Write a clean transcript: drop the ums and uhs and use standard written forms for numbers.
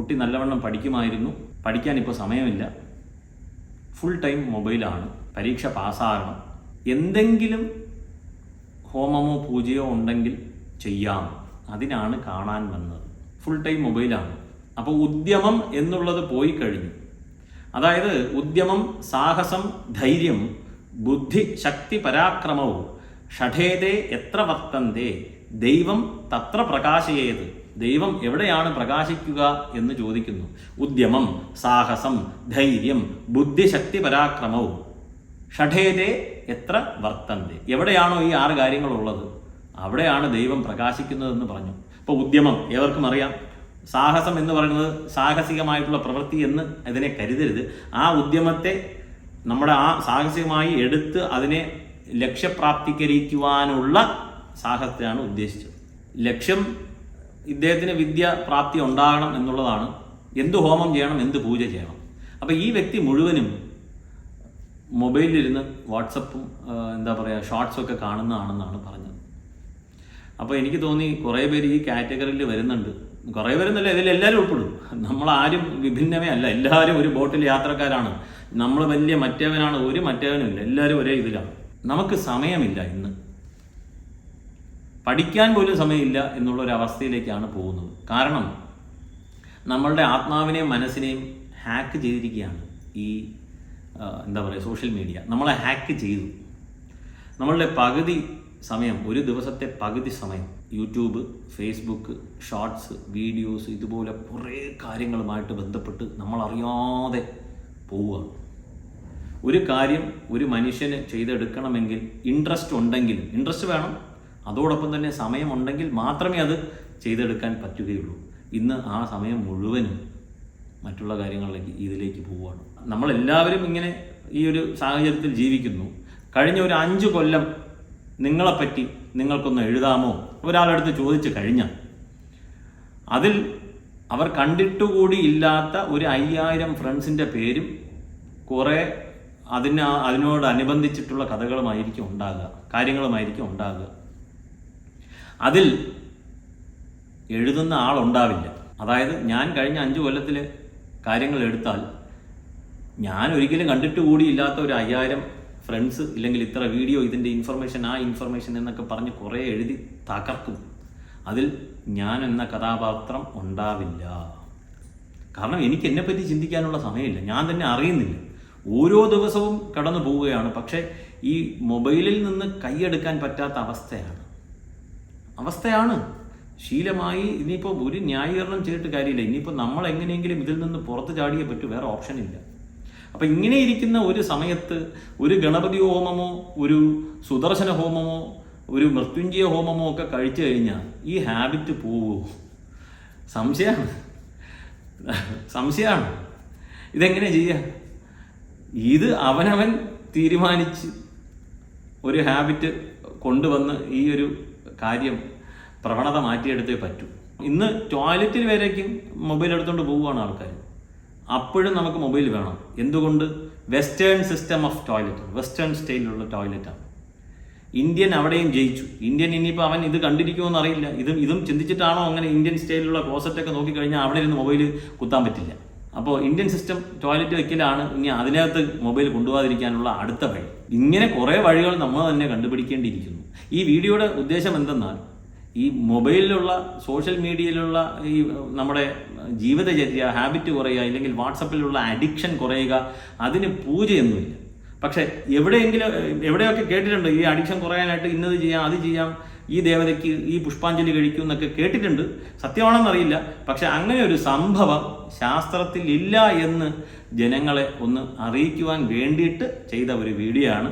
കുട്ടി നല്ലവണ്ണം പഠിക്കുമായിരുന്നു, പഠിക്കാൻ ഇപ്പോൾ സമയമില്ല, ഫുൾ ടൈം മൊബൈലാണ്, പരീക്ഷ പാസ്സാകണം, എന്തെങ്കിലും ഹോമമോ പൂജയോ ഉണ്ടെങ്കിൽ ചെയ്യാം, അതിനാണ് കാണാൻ വന്നത്. ഫുൾ ടൈം മൊബൈലാണ്. അപ്പോൾ ഉദ്യമം എന്നുള്ളത് പോയി കഴിഞ്ഞു. അതായത് ഉദ്യമം, സാഹസം, ധൈര്യം, ബുദ്ധി, ശക്തി, പരാക്രമവും ഷഠേതേ എത്ര വർത്തന്തേ ദൈവം തത്ര പ്രകാശയേത്. ദൈവം എവിടെയാണ് പ്രകാശിക്കുക എന്ന് ചോദിക്കുന്നു. ഉദ്യമം, സാഹസം, ധൈര്യം, ബുദ്ധിശക്തി, പരാക്രമവും ഷഠേതേ എത്ര വർത്തന്തേ. എവിടെയാണോ ഈ 6 കാര്യങ്ങളുള്ളത് അവിടെയാണ് ദൈവം പ്രകാശിക്കുന്നതെന്ന് പറഞ്ഞു. ഇപ്പോൾ ഉദ്യമം ഏവർക്കും അറിയാം. സാഹസം എന്ന് പറയുന്നത് സാഹസികമായിട്ടുള്ള പ്രവൃത്തി എന്ന് ഇതിനെ കരുതരുത്. ആ ഉദ്യമത്തെ നമ്മുടെ ആ സാഹസികമായി എടുത്ത് അതിനെ ലക്ഷ്യപ്രാപ്തികരിക്കുവാനുള്ള സാഹസത്തെയാണ് ഉദ്ദേശിച്ചത്. ലക്ഷ്യം ഇദ്ദേഹത്തിന് വിദ്യ പ്രാപ്തി ഉണ്ടാകണം എന്നുള്ളതാണ്. എന്ത് ഹോമം ചെയ്യണം, എന്ത് പൂജ ചെയ്യണം. അപ്പോൾ ഈ വ്യക്തി മുഴുവനും മൊബൈലിലിരുന്ന് വാട്സപ്പും ഷോർട്സൊക്കെ കാണുന്നതാണെന്നാണ് പറഞ്ഞത്. അപ്പോൾ എനിക്ക് തോന്നി കുറേ പേര് ഈ കാറ്റഗറിയിൽ വരുന്നുണ്ട്. കുറേ പേരെന്നല്ല, ഇതിലെല്ലാവരും ഉൾപ്പെടും. നമ്മളാരും വിഭിന്നമേ അല്ല, എല്ലാവരും ഒരു ബോട്ടിൽ യാത്രക്കാരാണ്. നമ്മൾ വലിയ മറ്റേവനാണ്, ഒരു മറ്റേവനും ഇല്ല, എല്ലാവരും ഒരേ ഇതിലാണ്. നമുക്ക് സമയമില്ല, ഇന്ന് പഠിക്കാൻ പോലും സമയമില്ല എന്നുള്ളൊരവസ്ഥയിലേക്കാണ് പോകുന്നത്. കാരണം നമ്മളുടെ ആത്മാവിനെയും മനസ്സിനെയും ഹാക്ക് ചെയ്തിരിക്കുകയാണ് ഈ സോഷ്യൽ മീഡിയ. നമ്മളെ ഹാക്ക് ചെയ്തു. നമ്മളുടെ പകുതി സമയം, ഒരു ദിവസത്തെ പകുതി സമയം യൂട്യൂബ്, ഫേസ്ബുക്ക്, ഷോർട്സ്, വീഡിയോസ്, ഇതുപോലെ കുറേ കാര്യങ്ങളുമായിട്ട് ബന്ധപ്പെട്ട് നമ്മളറിയാതെ പോവുകയാണ്. ഒരു കാര്യം ഒരു മനുഷ്യന് ചെയ്തെടുക്കണമെങ്കിൽ ഇൻട്രസ്റ്റ് ഉണ്ടെങ്കിലും, ഇൻട്രസ്റ്റ് വേണം, അതോടൊപ്പം തന്നെ സമയമുണ്ടെങ്കിൽ മാത്രമേ അത് ചെയ്തെടുക്കാൻ പറ്റുകയുള്ളൂ. ഇന്ന് ആ സമയം മുഴുവനും മറ്റുള്ള കാര്യങ്ങളിലേക്ക് ഇതിലേക്ക് പോവുകയാണ്. നമ്മളെല്ലാവരും ഇങ്ങനെ ഈ ഒരു സാഹചര്യത്തിൽ ജീവിക്കുന്നു. കഴിഞ്ഞ ഒരു 5 കൊല്ലം നിങ്ങളെപ്പറ്റി നിങ്ങൾക്കൊന്ന് എഴുതാമോ ഒരാളെടുത്ത് ചോദിച്ചു കഴിഞ്ഞാൽ അതിൽ അവർ കണ്ടിട്ടുകൂടി ഇല്ലാത്ത ഒരു 5000 ഫ്രണ്ട്സിൻ്റെ പേരും കുറേ അതിനോടനുബന്ധിച്ചിട്ടുള്ള കഥകളുമായിരിക്കും ഉണ്ടാകുക, കാര്യങ്ങളുമായിരിക്കും ഉണ്ടാകുക. അതിൽ എഴുതുന്ന ആളുണ്ടാവില്ല. അതായത് ഞാൻ കഴിഞ്ഞ 5 കൊല്ലത്തിൽ കാര്യങ്ങൾ എടുത്താൽ ഞാൻ ഒരിക്കലും കണ്ടിട്ട് കൂടിയില്ലാത്ത ഒരു 5000 ഫ്രണ്ട്സ്, ഇല്ലെങ്കിൽ ഇത്ര വീഡിയോ, ഇതിൻ്റെ ഇൻഫർമേഷൻ, ആ ഇൻഫർമേഷൻ എന്നൊക്കെ പറഞ്ഞ് കുറേ എഴുതി തകർക്കും. അതിൽ ഞാൻ എന്ന കഥാപാത്രം ഉണ്ടാവില്ല. കാരണം എനിക്ക് എന്നെപ്പറ്റി ചിന്തിക്കാനുള്ള സമയമില്ല, ഞാൻ തന്നെ അറിയുന്നില്ല. ഓരോ ദിവസവും കടന്നു പോവുകയാണ്. പക്ഷേ ഈ മൊബൈലിൽ നിന്ന് കൈയെടുക്കാൻ പറ്റാത്ത അവസ്ഥയാണ്. ശീലമായി. ഇനിയിപ്പോൾ ഒരു ന്യായീകരണം ചെയ്തിട്ട് കാര്യമില്ല. ഇനിയിപ്പോൾ നമ്മൾ എങ്ങനെയെങ്കിലും ഇതിൽ നിന്ന് പുറത്ത് ചാടിയേ പറ്റൂ, വേറെ ഓപ്ഷനില്ല. അപ്പം ഇങ്ങനെ ഇരിക്കുന്ന ഒരു സമയത്ത് ഒരു ഗണപതി ഹോമമോ, ഒരു സുദർശന ഹോമമോ, ഒരു മൃത്യുഞ്ജയ ഹോമമോ ഒക്കെ കഴിച്ചു കഴിഞ്ഞാൽ ഈ ഹാബിറ്റ് പോവോ? സംശയമാണ്. ഇതെങ്ങനെ ചെയ്യുക? ഇത് അവനവൻ തീരുമാനിച്ച് ഒരു ഹാബിറ്റ് കൊണ്ടുവന്ന് ഈ ഒരു കാര്യം പ്രവണത മാറ്റിയെടുത്തേ പറ്റൂ. ഇന്ന് ടോയ്ലറ്റിൽ വരേക്കും മൊബൈൽ എടുത്തുകൊണ്ട് പോവുകയാണ് ആൾക്കാർ. അപ്പോഴും നമുക്ക് മൊബൈൽ വേണം. എന്തുകൊണ്ട്? Western system of toilet, western സ്റ്റൈലിലുള്ള ടോയ്ലറ്റാണ്. ഇന്ത്യൻ അവിടെയും ജയിച്ചു. ഇന്ത്യൻ ഇനിയിപ്പോൾ അവൻ ഇത് കണ്ടിരിക്കുമോ അറിയില്ല. ഇതും ചിന്തിച്ചിട്ടാണോ അങ്ങനെ ഇന്ത്യൻ സ്റ്റൈലിലുള്ള ക്ലോസറ്റൊക്കെ നോക്കിക്കഴിഞ്ഞാൽ അവിടെ ഇരുന്ന് മൊബൈൽ കുത്താൻ പറ്റില്ല. അപ്പോൾ ഇന്ത്യൻ സിസ്റ്റം ടോയ്ലറ്റ് വയ്ക്കലാണ് ഇനി അതിനകത്ത് മൊബൈൽ കൊണ്ടുപോകാതിരിക്കാനുള്ള അടുത്ത വഴി. ഇങ്ങനെ കുറേ വഴികൾ നമ്മൾ തന്നെ കണ്ടുപിടിക്കേണ്ടിയിരിക്കുന്നു. ഈ വീഡിയോയുടെ ഉദ്ദേശം എന്തെന്നാൽ ഈ മൊബൈലിലുള്ള, സോഷ്യൽ മീഡിയയിലുള്ള ഈ നമ്മുടെ ജീവിതചര്യ, ഹാബിറ്റ് കുറയുക, ഇല്ലെങ്കിൽ വാട്സപ്പിലുള്ള അഡിക്ഷൻ കുറയുക, അതിന് പൂജയൊന്നുമില്ല. പക്ഷേ എവിടെയൊക്കെ കേട്ടിട്ടുണ്ട് ഈ അഡിക്ഷൻ കുറയാനായിട്ട് ഇന്നത് ചെയ്യാം, അത് ചെയ്യാം, ഈ ദേവതയ്ക്ക് ഈ പുഷ്പാഞ്ജലി കഴിക്കും എന്നൊക്കെ കേട്ടിട്ടുണ്ട്. സത്യമാണെന്നറിയില്ല. പക്ഷെ അങ്ങനെ ഒരു സംഭവം ശാസ്ത്രത്തിൽ ഇല്ല എന്ന് ജനങ്ങളെ ഒന്ന് അറിയിക്കുവാൻ വേണ്ടിയിട്ട് ചെയ്ത ഒരു വീഡിയോ ആണ്.